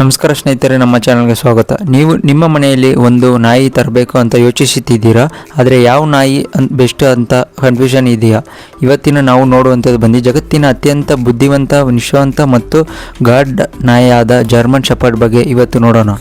ನಮಸ್ಕಾರ ಸ್ನೇಹಿತರೆ, ನಮ್ಮ ಚಾನಲ್ಗೆ ಸ್ವಾಗತ. ನೀವು ನಿಮ್ಮ ಮನೆಯಲ್ಲಿ ಒಂದು ನಾಯಿ ತರಬೇಕು ಅಂತ ಯೋಚಿಸುತ್ತಿದ್ದೀರಾ, ಆದರೆ ಯಾವ ನಾಯಿ ಬೆಸ್ಟ್ ಅಂತ ಕನ್ಫ್ಯೂಷನ್ ಇದೆಯಾ? ಇವತ್ತಿನ ನಾವು ನೋಡುವಂಥದ್ದು ಬಂದು ಜಗತ್ತಿನ ಅತ್ಯಂತ ಬುದ್ಧಿವಂತ, ನಿಷ್ಠಾವಂತ ಮತ್ತು ಗಾರ್ಡ್ ನಾಯಿಯಾದ ಜರ್ಮನ್ ಶೆಪರ್ಡ್ ಬಗ್ಗೆ ಇವತ್ತು ನೋಡೋಣ.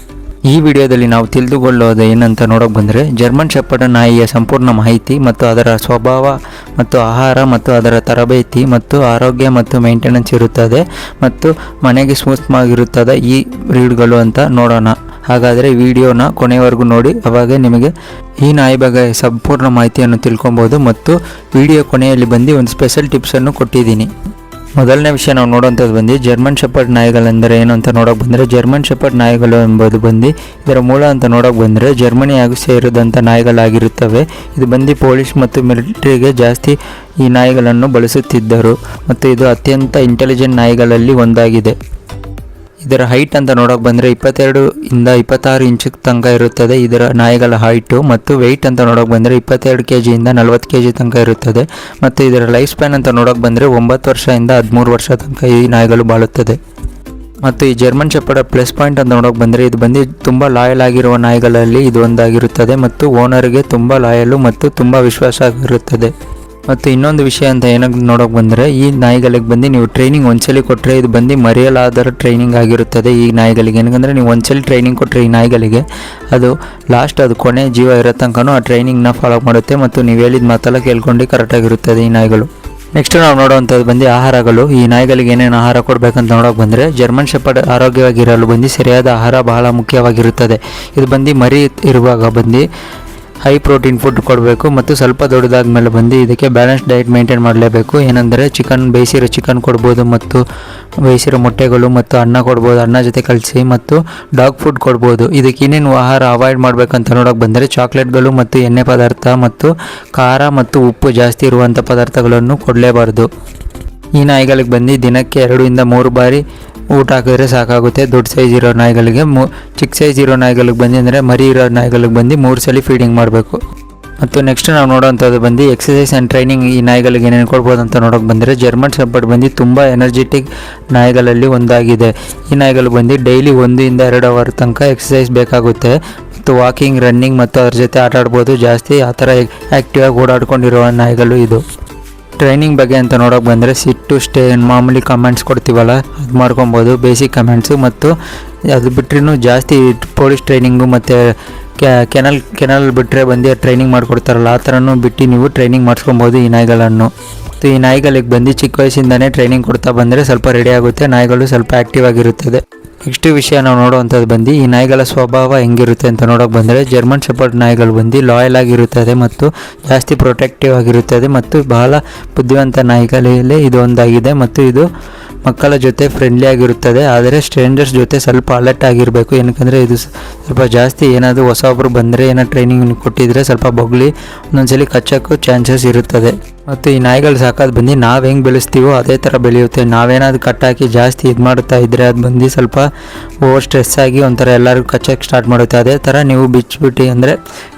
ಈ ವಿಡಿಯೋದಲ್ಲಿ ನಾವು ತಿಳಿದುಕೊಳ್ಳೋದು ಏನಂತ ನೋಡೋಕೆ ಬಂದರೆ, ಜರ್ಮನ್ ಶೆಪರ್ಡ್ ನಾಯಿಯ ಸಂಪೂರ್ಣ ಮಾಹಿತಿ ಮತ್ತು ಅದರ ಸ್ವಭಾವ ಮತ್ತು ಆಹಾರ ಮತ್ತು ಅದರ ತರಬೇತಿ ಮತ್ತು ಆರೋಗ್ಯ ಮತ್ತು ಮೇಂಟೆನೆನ್ಸ್ ಇರುತ್ತದೆ ಮತ್ತು ಮನೆಗೆ ಸ್ಮೂತ್ಮಾಗಿರುತ್ತದೆ ಈ ಬ್ರೀಡ್ಗಳು ಅಂತ ನೋಡೋಣ. ಹಾಗಾದರೆ ವಿಡಿಯೋನ ಕೊನೆಯವರೆಗೂ ನೋಡಿ, ಅವಾಗ ನಿಮಗೆ ಈ ನಾಯಿ ಬಗ್ಗೆ ಸಂಪೂರ್ಣ ಮಾಹಿತಿಯನ್ನು ತಿಳ್ಕೊಬೋದು. ಮತ್ತು ವಿಡಿಯೋ ಕೊನೆಯಲ್ಲಿ ಬಂದು ಒಂದು ಸ್ಪೆಷಲ್ ಟಿಪ್ಸನ್ನು ಕೊಟ್ಟಿದ್ದೀನಿ. ಮೊದಲನೇ ವಿಷಯ ನಾವು ನೋಡುವಂಥದ್ದು ಬಂದು ಜರ್ಮನ್ ಶೆಪರ್ಡ್ ನಾಯಿಗಳೆಂದರೆ ಏನು ಅಂತ ನೋಡೋಕೆ ಬಂದರೆ, ಜರ್ಮನ್ ಶೆಪರ್ಡ್ ನಾಯಿಗಳು ಎಂಬುದು ಬಂದು ಇದರ ಮೂಲ ಅಂತ ನೋಡೋಕೆ ಬಂದರೆ ಜರ್ಮನಿ ಹಾಗೂ ಸೇರಿದಂಥ ನಾಯಿಗಳಾಗಿರುತ್ತವೆ. ಇದು ಬಂದು ಪೊಲೀಸ್ ಮತ್ತು ಮಿಲಿಟರಿಗೆ ಜಾಸ್ತಿ ಈ ನಾಯಿಗಳನ್ನು ಬಳಸುತ್ತಿದ್ದರು ಮತ್ತು ಇದು ಅತ್ಯಂತ ಇಂಟೆಲಿಜೆಂಟ್ ನಾಯಿಗಳಲ್ಲಿ ಒಂದಾಗಿದೆ. ಇದರ ಹೈಟ್ ಅಂತ ನೋಡೋಕೆ ಬಂದರೆ 22 ಇಂದ 26 ಇಂಚ್ ತನಕ ಇರುತ್ತದೆ ಇದರ ನಾಯಿಗಳ ಹೈಟು. ಮತ್ತು ವೆಯ್ಟ್ ಅಂತ ನೋಡೋಕೆ ಬಂದರೆ 22 kg ಇಂದ 40 kg ತನಕ ಇರುತ್ತದೆ. ಮತ್ತು ಇದರ ಲೈಫ್ ಸ್ಪ್ಯಾನ್ ಅಂತ ನೋಡೋಕೆ ಬಂದರೆ 9 ವರ್ಷದಿಂದ 13 ವರ್ಷ ತನಕ ಈ ನಾಯಿಗಳು ಬಾಳುತ್ತದೆ. ಮತ್ತು ಈ ಜರ್ಮನ್ ಶೆಪರ್ಡ್ ಪ್ಲಸ್ ಪಾಯಿಂಟ್ ಅಂತ ನೋಡೋಕೆ ಬಂದರೆ ಇದು ಬಂದು ತುಂಬ ಲಾಯಲ್ ಆಗಿರುವ ನಾಯಿಗಳಲ್ಲಿ ಇದು ಒಂದಾಗಿರುತ್ತದೆ ಮತ್ತು ಓನರ್ಗೆ ತುಂಬ ಲಾಯಲು ಮತ್ತು ತುಂಬ ವಿಶ್ವಾಸ ಆಗಿರುತ್ತದೆ. ಮತ್ತು ಇನ್ನೊಂದು ವಿಷಯ ಅಂತ ಏನಾಗಿ ನೋಡೋಕೆ ಬಂದರೆ, ಈ ನಾಯಿಗಳಿಗೆ ಬಂದು ನೀವು ಟ್ರೈನಿಂಗ್ ಒಂದ್ಸಲಿ ಕೊಟ್ಟರೆ ಇದು ಬಂದು ಮರೆಯಲಾದರ ಟ್ರೈನಿಂಗ್ ಆಗಿರುತ್ತದೆ ಈ ನಾಯಿಗಳಿಗೆ. ಏನಂದರೆ ನೀವು ಒಂದ್ಸಲಿ ಟ್ರೈನಿಂಗ್ ಕೊಟ್ಟರೆ ಈ ನಾಯಿಗಳಿಗೆ ಅದು ಲಾಸ್ಟ್ ಅದು ಕೊನೆ ಜೀವ ಇರೋ ತನಕನೂ ಆ ಟ್ರೈನಿಂಗ್ನ ಫಾಲೋ ಮಾಡುತ್ತೆ ಮತ್ತು ನೀವು ಹೇಳಿದ ಮಾತೆಲ್ಲ ಕೇಳ್ಕೊಂಡು ಕರೆಕ್ಟಾಗಿರುತ್ತದೆ ಈ ನಾಯಿಗಳು. ನೆಕ್ಸ್ಟ್ ನಾವು ನೋಡುವಂಥದ್ದು ಬಂದು ಆಹಾರಗಳು. ಈ ನಾಯಿಗಳಿಗೆ ಏನೇನು ಆಹಾರ ಕೊಡಬೇಕಂತ ನೋಡೋಕೆ ಬಂದರೆ, ಜರ್ಮನ್ ಶೆಪರ್ಡ್ ಆರೋಗ್ಯವಾಗಿರಲು ಬಂದು ಸರಿಯಾದ ಆಹಾರ ಬಹಳ ಮುಖ್ಯವಾಗಿರುತ್ತದೆ. ಇದು ಬಂದು ಮರಿ ಇರುವಾಗ ಬಂದು ಹೈ ಪ್ರೋಟೀನ್ ಫುಡ್ ಕೊಡಬೇಕು ಮತ್ತು ಸ್ವಲ್ಪ ದೊಡ್ಡದಾದ ಮೇಲೆ ಬಂದು ಇದಕ್ಕೆ ಬ್ಯಾಲೆನ್ಸ್ ಡಯಟ್ ಮೇಂಟೈನ್ ಮಾಡಲೇಬೇಕು. ಏನಂದರೆ ಬೇಯಿಸಿರೋ ಚಿಕನ್ ಕೊಡ್ಬೋದು ಮತ್ತು ಬೇಯಿಸಿರೋ ಮೊಟ್ಟೆಗಳು ಮತ್ತು ಅನ್ನ ಕೊಡ್ಬೋದು, ಅನ್ನ ಜೊತೆ ಕಲಿಸಿ ಮತ್ತು ಡಾಗ್ ಫುಡ್ ಕೊಡ್ಬೋದು. ಇದಕ್ಕೆ ಏನೇನು ಆಹಾರ ಅವಾಯ್ಡ್ ಮಾಡಬೇಕಂತ ನೋಡೋಕೆ ಬಂದರೆ, ಚಾಕ್ಲೇಟ್ಗಳು ಮತ್ತು ಎಣ್ಣೆ ಪದಾರ್ಥ ಮತ್ತು ಖಾರ ಮತ್ತು ಉಪ್ಪು ಜಾಸ್ತಿ ಇರುವಂಥ ಪದಾರ್ಥಗಳನ್ನು ಕೊಡಲೇಬಾರ್ದು. ಈ ನಾಯಿಗಳಿಗೆ ಬಂದು ದಿನಕ್ಕೆ 2 ಇಂದ 3 ಬಾರಿ ಊಟ ಹಾಕಿದ್ರೆ ಸಾಕಾಗುತ್ತೆ. ದೊಡ್ಡ ಸೈಜ್ ಇರೋ ನಾಯಿಗಳಿಗೆ. ಚಿಕ್ಕ ಸೈಜ್ ಇರೋ ನಾಯಿಗಳಿಗೆ ಬಂದು ಅಂದರೆ ಮರಿ ಇರೋ ನಾಯಿಗಳಿಗೆ ಬಂದು 3 ಸಲ ಫೀಡಿಂಗ್ ಮಾಡಬೇಕು. ಮತ್ತು ನೆಕ್ಸ್ಟ್ ನಾವು ನೋಡೋವಂಥದ್ದು ಬಂದು ಎಕ್ಸಸೈಸ್ ಆ್ಯಂಡ್ ಟ್ರೈನಿಂಗ್. ಈ ನಾಯಿಗಳಿಗೆ ಏನೇನು ಕೊಡ್ಬೋದು ಅಂತ ನೋಡೋಕೆ ಬಂದರೆ, ಜರ್ಮನ್ ಶೆಪರ್ಡ್ ಬಂದು ತುಂಬ ಎನರ್ಜೆಟಿಕ್ ನಾಯಿಗಳಲ್ಲಿ ಒಂದಾಗಿದೆ. ಈ ನಾಯಿಗಳು ಬಂದು ಡೈಲಿ 1 ಇಂದ 2 ಅವರ್ ತನಕ ಎಕ್ಸಸೈಸ್ ಬೇಕಾಗುತ್ತೆ ಮತ್ತು ವಾಕಿಂಗ್, ರನ್ನಿಂಗ್ ಮತ್ತು ಅದ್ರ ಜೊತೆ ಆಟ ಆಡ್ಬೋದು. ಜಾಸ್ತಿ ಆ ಥರ ಆ್ಯಕ್ಟಿವ್ ಆಗಿ ಓಡಾಡ್ಕೊಂಡಿರುವ ನಾಯಿಗಳು ಇದು. ಟ್ರೈನಿಂಗ್ ಬಗ್ಗೆ ಅಂತ ನೋಡೋಕೆ ಬಂದರೆ, ಸಿಟ್ ಟು ಸ್ಟೇ ಮಾಮೂಲಿ ಕಮೆಂಟ್ಸ್ ಕೊಡ್ತೀವಲ್ಲ ಅದು ಮಾಡ್ಕೊಬೋದು, ಬೇಸಿಕ್ ಕಮೆಂಟ್ಸು. ಮತ್ತು ಅದು ಬಿಟ್ಟರೆ ಜಾಸ್ತಿ ಪೊಲೀಸ್ ಟ್ರೈನಿಂಗು ಮತ್ತು ಕೆನಲ್ ಬಿಟ್ಟರೆ ಬಂದು ಟ್ರೈನಿಂಗ್ ಮಾಡಿಕೊಡ್ತಾರಲ್ಲ ಆ ಥರನೂ ಬಿಟ್ಟು ನೀವು ಟ್ರೈನಿಂಗ್ ಮಾಡಿಸ್ಕೊಬೋದು ಈ ನಾಯಿಗಳನ್ನು. ಮತ್ತು ಈ ನಾಯಿಗಳಿಗೆ ಬಂದು ಚಿಕ್ಕ ವಯಸ್ಸಿಂದನೇ ಟ್ರೈನಿಂಗ್ ಕೊಡ್ತಾ ಬಂದರೆ ಸ್ವಲ್ಪ ರೆಡಿ ಆಗುತ್ತೆ, ನಾಯಿಗಳು ಸ್ವಲ್ಪ ಆ್ಯಕ್ಟಿವ್ ಆಗಿರುತ್ತದೆ. ನೆಕ್ಸ್ಟ್ ವಿಷಯ ನಾವು ನೋಡುವಂಥದ್ದು ಬಂದು ಈ ನಾಯಿಗಳ ಸ್ವಭಾವ ಹೆಂಗಿರುತ್ತೆ ಅಂತ ನೋಡೋಕೆ ಬಂದರೆ, ಜರ್ಮನ್ ಶೆಪರ್ಡ್ ನಾಯಿಗಳು ಬಂದು ಲಾಯಲ್ ಆಗಿರುತ್ತದೆ ಮತ್ತು ಜಾಸ್ತಿ ಪ್ರೊಟೆಕ್ಟಿವ್ ಆಗಿರುತ್ತದೆ ಮತ್ತು ಬಹಳ ಬುದ್ಧಿವಂತ ನಾಯಿಗಳಲ್ಲಿ ಇದು ಒಂದಾಗಿದೆ. ಮತ್ತು ಇದು ಮಕ್ಕಳ ಜೊತೆ ಫ್ರೆಂಡ್ಲಿ ಆಗಿರುತ್ತದೆ, ಆದರೆ ಸ್ಟ್ರೇಂಜರ್ಸ್ ಜೊತೆ ಸ್ವಲ್ಪ ಅಲರ್ಟ್ ಆಗಿರಬೇಕು. ಏನಕ್ಕಂದರೆ ಇದು ಸ್ವಲ್ಪ ಜಾಸ್ತಿ ಏನಾದರೂ ಹೊಸೊಬ್ಬರು ಬಂದರೆ ಟ್ರೈನಿಂಗ್ ಕೊಟ್ಟಿದ್ರೆ ಸ್ವಲ್ಪ ಬೊಗಳಿ ಒಂದೊಂದ್ಸಲಿ ಕಚ್ಚೋಕ್ಕೂ ಚಾನ್ಸಸ್ ಇರುತ್ತದೆ. ಮತ್ತು ಈ ನಾಯಿಗಳು ಸಾಕೋದು ಬಂದು ನಾವು ಹೆಂಗೆ ಬೆಳೆಸ್ತೀವೋ ಅದೇ ಥರ ಬೆಳೆಯುತ್ತೆ. ನಾವೇನಾದ್ರು ಕಟ್ಟಾಕಿ ಜಾಸ್ತಿ ಇದು ಮಾಡುತ್ತಾ ಇದ್ದರೆ ಅದು ಬಂದು ಸ್ವಲ್ಪ ಓವರ್ ಸ್ಟ್ರೆಸ್ ಆಗಿ ಒಂಥರ ಎಲ್ಲರಿಗೂ ಕಚ್ಚೋಕ್ಕೆ ಸ್ಟಾರ್ಟ್ ಮಾಡುತ್ತೆ. ಅದೇ ಥರ ನೀವು ಬಿಚ್ಚಿಬಿಟ್ಟು ಅಂದರೆ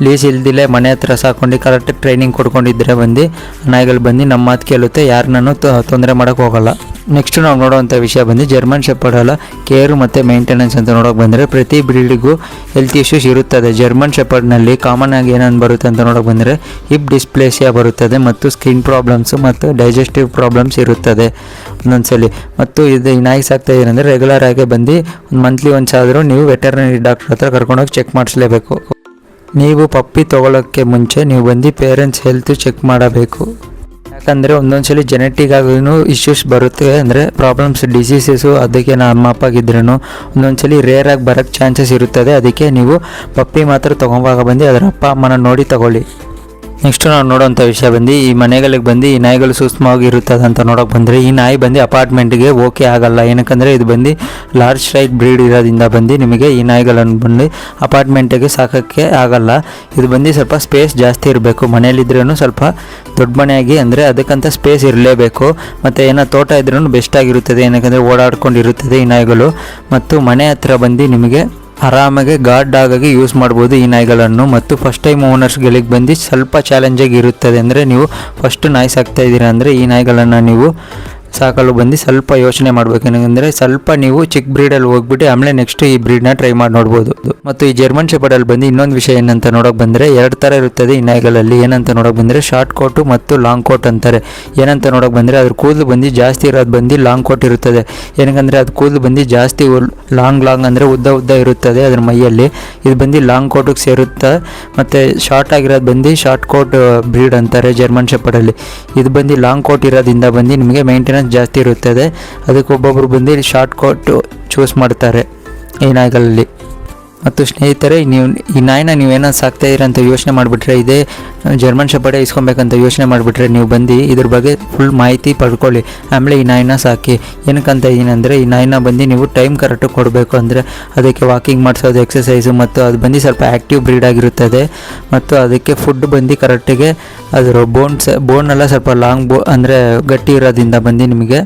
ಲೀಸ್ ಇಲ್ದಿಲ್ಲೇ ಮನೆ ಹತ್ರ ಸಾಕೊಂಡು ಕರೆಕ್ಟಾಗಿ ಟ್ರೈನಿಂಗ್ ಕೊಡ್ಕೊಂಡಿದ್ದರೆ ಬಂದು ನಾಯಿಗಳು ಬಂದು ನಮ್ಮ ಮಾತು ಕೇಳುತ್ತೆ, ಯಾರನ್ನೂ ತೊಂದರೆ ಮಾಡೋಕ್ಕೆ ಹೋಗಲ್ಲ. ನೆಕ್ಸ್ಟ್ ನಾವು ನೋಡುವಂಥ ವಿಷಯ ಬಂದು ಜರ್ಮನ್ ಶೆಪರ್ಡ್ ಅಲ್ಲ ಕೇರು ಮತ್ತು ಮೇಂಟೆನೆನ್ಸ್ ಅಂತ ನೋಡೋಕೆ ಬಂದರೆ, ಪ್ರತಿ ಬ್ರೀಡಿಗೂ ಹೆಲ್ತ್ ಇಶ್ಯೂಸ್ ಇರುತ್ತದೆ. ಜರ್ಮನ್ ಶೆಪರ್ಡ್ನಲ್ಲಿ ಕಾಮನ್ ಆಗಿ ಏನೇನು ಬರುತ್ತೆ ಅಂತ ನೋಡೋಕೆ ಬಂದರೆ, ಹಿಪ್ ಡಿಸ್ಪ್ಲೇಸಿಯಾ ಬರುತ್ತದೆ ಮತ್ತು ಸ್ಕಿನ್ ಪ್ರಾಬ್ಲಮ್ಸು ಮತ್ತು ಡೈಜೆಸ್ಟಿವ್ ಪ್ರಾಬ್ಲಮ್ಸ್ ಇರುತ್ತದೆ ಒಂದೊಂದ್ಸಲಿ. ಮತ್ತು ಇದು ಈ ನಾಯಿ ಸಾಕ್ತಾ ಏನಂದರೆ ರೆಗ್ಯುಲರ್ ಆಗಿ ಬಂದು ಮಂತ್ಲಿ ಒನ್ಸ್ ಆದರೂ ನೀವು ವೆಟರ್ನರಿ ಡಾಕ್ಟರ್ ಹತ್ರ ಕರ್ಕೊಂಡೋಗಿ ಚೆಕ್ ಮಾಡಿಸ್ಲೇಬೇಕು. ನೀವು ಪಪ್ಪಿ ತೊಗೊಳ್ಳೋಕ್ಕೆ ಮುಂಚೆ ನೀವು ಬಂದು ಪೇರೆಂಟ್ಸ್ ಹೆಲ್ತ್ ಚೆಕ್ ಮಾಡಬೇಕು. ಯಾಕಂದರೆ ಒಂದೊಂದ್ಸಲಿ ಜೆನೆಟಿಕ್ ಆಗಿನೂ ಇಶ್ಯೂಸ್ ಬರುತ್ತೆ, ಅಂದರೆ ಪ್ರಾಬ್ಲಮ್ಸ್ ಡಿಸೀಸಸ್ಸು ಅದಕ್ಕೆ ನಮ್ಮ ಅಪ್ಪಾಗಿದ್ರೂ ಒಂದೊಂದ್ಸಲಿ ರೇರ್ ಆಗಿ ಬರೋಕ್ಕೆ ಚಾನ್ಸಸ್ ಇರುತ್ತದೆ. ಅದಕ್ಕೆ ನೀವು ಪಪ್ಪಿ ಮಾತ್ರ ತೊಗೊಂಡಾಗ ಬಂದು ಅದರ ಅಪ್ಪ ಅಮ್ಮನ ನೋಡಿ ತಗೊಳ್ಳಿ. ನೆಕ್ಸ್ಟ್ ನಾವು ನೋಡೋವಂಥ ವಿಷಯ ಬಂದು ಈ ಮನೆಗಳಿಗೆ ಬಂದು ಈ ನಾಯಿಗಳು ಸೂಕ್ಷ್ಮವಾಗಿ ಇರುತ್ತದೆ ಅಂತ ನೋಡೋಕೆ ಬಂದರೆ, ಈ ನಾಯಿ ಬಂದು ಅಪಾರ್ಟ್ಮೆಂಟ್ಗೆ ಓಕೆ ಆಗಲ್ಲ. ಏನಕ್ಕಂದರೆ ಇದು ಬಂದು ಲಾರ್ಜ್ ಸ್ಟ್ರೈಕ್ ಬ್ರೀಡ್ ಇರೋದ್ರಿಂದ ಬಂದು ನಿಮಗೆ ಈ ನಾಯಿಗಳನ್ನು ಬಂದು ಅಪಾರ್ಟ್ಮೆಂಟಿಗೆ ಸಾಕೋಕ್ಕೆ ಆಗಲ್ಲ. ಇದು ಬಂದು ಸ್ವಲ್ಪ ಸ್ಪೇಸ್ ಜಾಸ್ತಿ ಇರಬೇಕು. ಮನೆಯಲ್ಲಿದ್ರೂ ಸ್ವಲ್ಪ ದೊಡ್ಡ ಮನೆಯಾಗಿ ಅಂದರೆ ಅದಕ್ಕಂತ ಸ್ಪೇಸ್ ಇರಲೇಬೇಕು. ಮತ್ತು ಏನೋ ತೋಟ ಇದ್ರೂ ಬೆಸ್ಟ್ ಆಗಿರುತ್ತದೆ, ಏನಕ್ಕಂದರೆ ಓಡಾಡ್ಕೊಂಡಿರುತ್ತದೆ ಈ ನಾಯಿಗಳು. ಮತ್ತು ಮನೆ ಹತ್ರ ಬಂದು ನಿಮಗೆ ಆರಾಮಾಗಿ ಗಾರ್ಡ್ ಡಾಗ್ ಆಗಿ ಯೂಸ್ ಮಾಡ್ಬೋದು ಈ ನಾಯಿಗಳನ್ನು. ಮತ್ತು ಫಸ್ಟ್ ಟೈಮ್ ಓನರ್ಸ್ಗಳಿಗೆ ಬಂದು ಸ್ವಲ್ಪ ಚಾಲೆಂಜಾಗಿ ಇರುತ್ತದೆ. ಅಂದರೆ ನೀವು ಫಸ್ಟ್ ನಾಯಿ ಸಾಕ್ತಾ ಇದ್ದೀರಾ ಅಂದರೆ ಈ ನಾಯಿಗಳನ್ನು ನೀವು ಸಾಕಲು ಬಂದು ಸ್ವಲ್ಪ ಯೋಚನೆ ಮಾಡಬೇಕು. ಏನಂದರೆ ಸ್ವಲ್ಪ ನೀವು ಚಿಕ್ಕ ಬ್ರೀಡಲ್ಲಿ ಹೋಗ್ಬಿಟ್ಟು ಆಮೇಲೆ ನೆಕ್ಸ್ಟ್ ಈ ಬ್ರೀಡ್ನ ಟ್ರೈ ಮಾಡಿ ನೋಡ್ಬೋದು. ಮತ್ತು ಈ ಜರ್ಮನ್ ಶೆಪರ್ಡಲ್ಲಿ ಬಂದು ಇನ್ನೊಂದು ವಿಷಯ ಏನಂತ ನೋಡೋಕೆ ಬಂದರೆ 2 ಥರ ಇರುತ್ತದೆ ಈ ನಾಯಿಗಳಲ್ಲಿ. ಏನಂತ ನೋಡೋಕೆ ಬಂದರೆ ಶಾರ್ಟ್ ಕೋಟು ಮತ್ತು ಲಾಂಗ್ ಕೋಟ್ ಅಂತಾರೆ. ಏನಂತ ನೋಡೋಕೆ ಬಂದರೆ ಅದ್ರ ಕೂದಲು ಬಂದು ಜಾಸ್ತಿ ಇರೋದು ಬಂದು ಲಾಂಗ್ ಕೋಟ್ ಇರುತ್ತದೆ. ಏನಕ್ಕಂದರೆ ಅದು ಕೂದಲು ಬಂದು ಜಾಸ್ತಿ ಲಾಂಗ್ ಅಂದರೆ ಉದ್ದ ಇರುತ್ತದೆ ಅದ್ರ ಮೈಯಲ್ಲಿ. ಇದು ಬಂದು ಲಾಂಗ್ ಕೋಟಿಗೆ ಸೇರುತ್ತೆ. ಮತ್ತು ಶಾರ್ಟ್ ಆಗಿರೋದು ಬಂದು ಶಾರ್ಟ್ ಕೋಟ್ ಬ್ರೀಡ್ ಅಂತಾರೆ ಜರ್ಮನ್ ಶೆಪರ್ಡಲ್ಲಿ. ಇದು ಬಂದು ಲಾಂಗ್ ಕೋಟ್ ಇರೋದ್ರಿಂದ ಬಂದು ನಿಮಗೆ ಮೇಂಟೆನೆನ್ಸ್ ಜಾಸ್ತಿ ಇರುತ್ತದೆ. ಅದಕ್ಕೆ ಒಬ್ಬೊಬ್ಬರು ಬಂದು ಶಾರ್ಟ್ ಕೋಟ್ ಚೂಸ್ ಮಾಡ್ತಾರೆ ಈ ನಾಯಿಗಳಲ್ಲಿ. ಮತ್ತು ಸ್ನೇಹಿತರೆ, ನೀವು ಈ ನಾಯಿನ ನೀವೇನೋ ಸಾಕ್ತಾ ಇದ್ದೀರ ಅಂತ ಯೋಚನೆ ಮಾಡಿಬಿಟ್ರೆ, ಇದೇ ಜರ್ಮನ್ ಶೆಪರ್ಡೇ ಇಸ್ಕೊಬೇಕಂತ ಯೋಚನೆ ಮಾಡಿಬಿಟ್ರೆ ನೀವು ಬಂದು ಇದ್ರ ಬಗ್ಗೆ ಫುಲ್ ಮಾಹಿತಿ ಪಡ್ಕೊಳ್ಳಿ. ಆಮೇಲೆ ಈ ನಾಯಿನ ಸಾಕಿ. ಏನಕ್ಕಂತ ಏನಂದರೆ ಈ ನಾಯಿನ ಬಂದು ನೀವು ಟೈಮ್ ಕರೆಕ್ಟಾಗಿ ಕೊಡಬೇಕು. ಅಂದರೆ ಅದಕ್ಕೆ ವಾಕಿಂಗ್ ಮಾಡಿಸೋದು, ಎಕ್ಸಸೈಸು, ಮತ್ತು ಅದು ಬಂದು ಸ್ವಲ್ಪ ಆ್ಯಕ್ಟಿವ್ ಬ್ರೀಡ್ ಆಗಿರುತ್ತದೆ. ಮತ್ತು ಅದಕ್ಕೆ ಫುಡ್ ಬಂದು ಕರೆಕ್ಟಿಗೆ ಅದರ ಬೋನೆಲ್ಲ ಸ್ವಲ್ಪ ಲಾಂಗ್ ಅಂದರೆ ಗಟ್ಟಿ ಇರೋದ್ರಿಂದ ಬಂದು ನಿಮಗೆ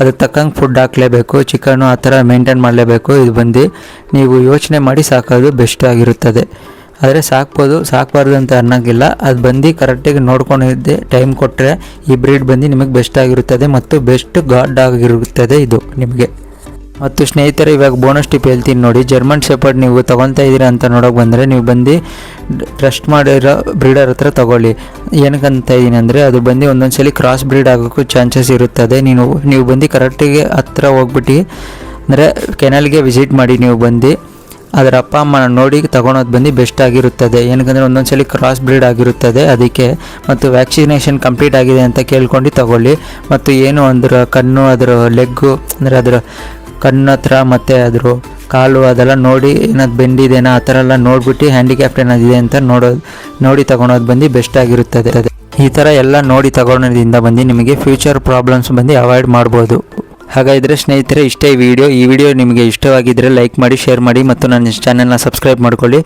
ಅದಕ್ಕೆ ತಕ್ಕಂಗೆ ಫುಡ್ ಹಾಕಲೇಬೇಕು. ಚಿಕನ್ನು ಆ ಥರ ಮೇಂಟೈನ್ ಮಾಡಲೇಬೇಕು. ಇದು ಬಂದು ನೀವು ಯೋಚನೆ ಮಾಡಿ ಸಾಕೋದು ಬೆಸ್ಟ್ ಆಗಿರುತ್ತದೆ. ಆದರೆ ಸಾಕಬಾರ್ದು ಅಂತ ಅನ್ನೋಂಗಿಲ್ಲ. ಅದು ಬಂದು ಕರೆಕ್ಟಾಗಿ ನೋಡ್ಕೊಂಡಿದ್ದೆ ಟೈಮ್ ಕೊಟ್ಟರೆ ಈ ಬ್ರೀಡ್ ಬಂದು ನಿಮಗೆ ಬೆಸ್ಟ್ ಆಗಿರುತ್ತದೆ ಮತ್ತು ಬೆಸ್ಟ್ ಗಾಡ್ ಆಗಿರುತ್ತದೆ ಇದು ನಿಮಗೆ. ಮತ್ತು ಸ್ನೇಹಿತರೆ, ಇವಾಗ ಬೋನಸ್ ಟಿಪ್ ಹೇಳ್ತೀನಿ ನೋಡಿ. ಜರ್ಮನ್ ಶೆಪರ್ಡ್ ನೀವು ತೊಗೊತಾ ಇದ್ದೀರಾ ಅಂತ ನೋಡೋಕೆ ಬಂದರೆ ನೀವು ಬಂದು ಟ್ರಸ್ಟ್ ಮಾಡಿರೋ ಬ್ರೀಡರ್ ಹತ್ರ ತೊಗೊಳ್ಳಿ. ಏನಕ್ಕಂತ ಇದ್ದೀನಿ ಅಂದರೆ ಅದು ಬಂದು ಒಂದೊಂದು ಸಲ ಕ್ರಾಸ್ ಬ್ರೀಡ್ ಆಗೋಕ್ಕೂ ಚಾನ್ಸಸ್ ಇರುತ್ತದೆ. ನೀವು ಬಂದು ಕರೆಕ್ಟಿಗೆ ಹತ್ರ ಹೋಗ್ಬಿಟ್ಟು ಅಂದರೆ ಕೆನಲ್ಗೆ ವಿಸಿಟ್ ಮಾಡಿ ನೀವು ಬಂದು ಅದರ ಅಪ್ಪ ಅಮ್ಮನ ನೋಡಿ ತೊಗೊಳೋದು ಬಂದು ಬೆಸ್ಟ್ ಆಗಿರುತ್ತದೆ. ಏನಕ್ಕಂದರೆ ಒಂದೊಂದು ಸಲ ಕ್ರಾಸ್ ಬ್ರೀಡ್ ಆಗಿರುತ್ತದೆ ಅದಕ್ಕೆ. ಮತ್ತು ವ್ಯಾಕ್ಸಿನೇಷನ್ ಕಂಪ್ಲೀಟ್ ಆಗಿದೆ ಅಂತ ಕೇಳ್ಕೊಂಡು ತೊಗೊಳ್ಳಿ. ಮತ್ತು ಏನು ಅದರ ಕಣ್ಣು, ಅದರ ಲೆಗ್ಗು ಅಂದರೆ ಅದರ ಕಣ್ಣು ಹತ್ರ ಮತ್ತು ಅದ್ರ ಕಾಲು ಅದೆಲ್ಲ ನೋಡಿ ಏನಾದ್ರು ಬೆಂಡಿದೆನಾ ಆ ಥರ ಎಲ್ಲ ನೋಡಿಬಿಟ್ಟು ಹ್ಯಾಂಡಿಕ್ಯಾಪ್ಟ್ ಏನಾದಿದೆ ಅಂತ ನೋಡಿ ತೊಗೊಳೋದು ಬಂದು ಬೆಸ್ಟ್ ಆಗಿರುತ್ತದೆ. ಈ ಥರ ಎಲ್ಲ ನೋಡಿ ತೊಗೊಳೋದ್ರಿಂದ ಬಂದು ನಿಮಗೆ ಫ್ಯೂಚರ್ ಪ್ರಾಬ್ಲಮ್ಸ್ ಬಂದು ಅವಾಯ್ಡ್ ಮಾಡ್ಬೋದು. ಹಾಗಾದರೆ ಸ್ನೇಹಿತರೆ, ಇಷ್ಟೇ ಈ ವಿಡಿಯೋ ನಿಮಗೆ ಇಷ್ಟವಾಗಿದ್ದರೆ ಲೈಕ್ ಮಾಡಿ, ಶೇರ್ ಮಾಡಿ ಮತ್ತು ನನ್ನ ಚಾನೆಲ್ನ ಸಬ್ಸ್ಕ್ರೈಬ್ ಮಾಡ್ಕೊಳ್ಳಿ.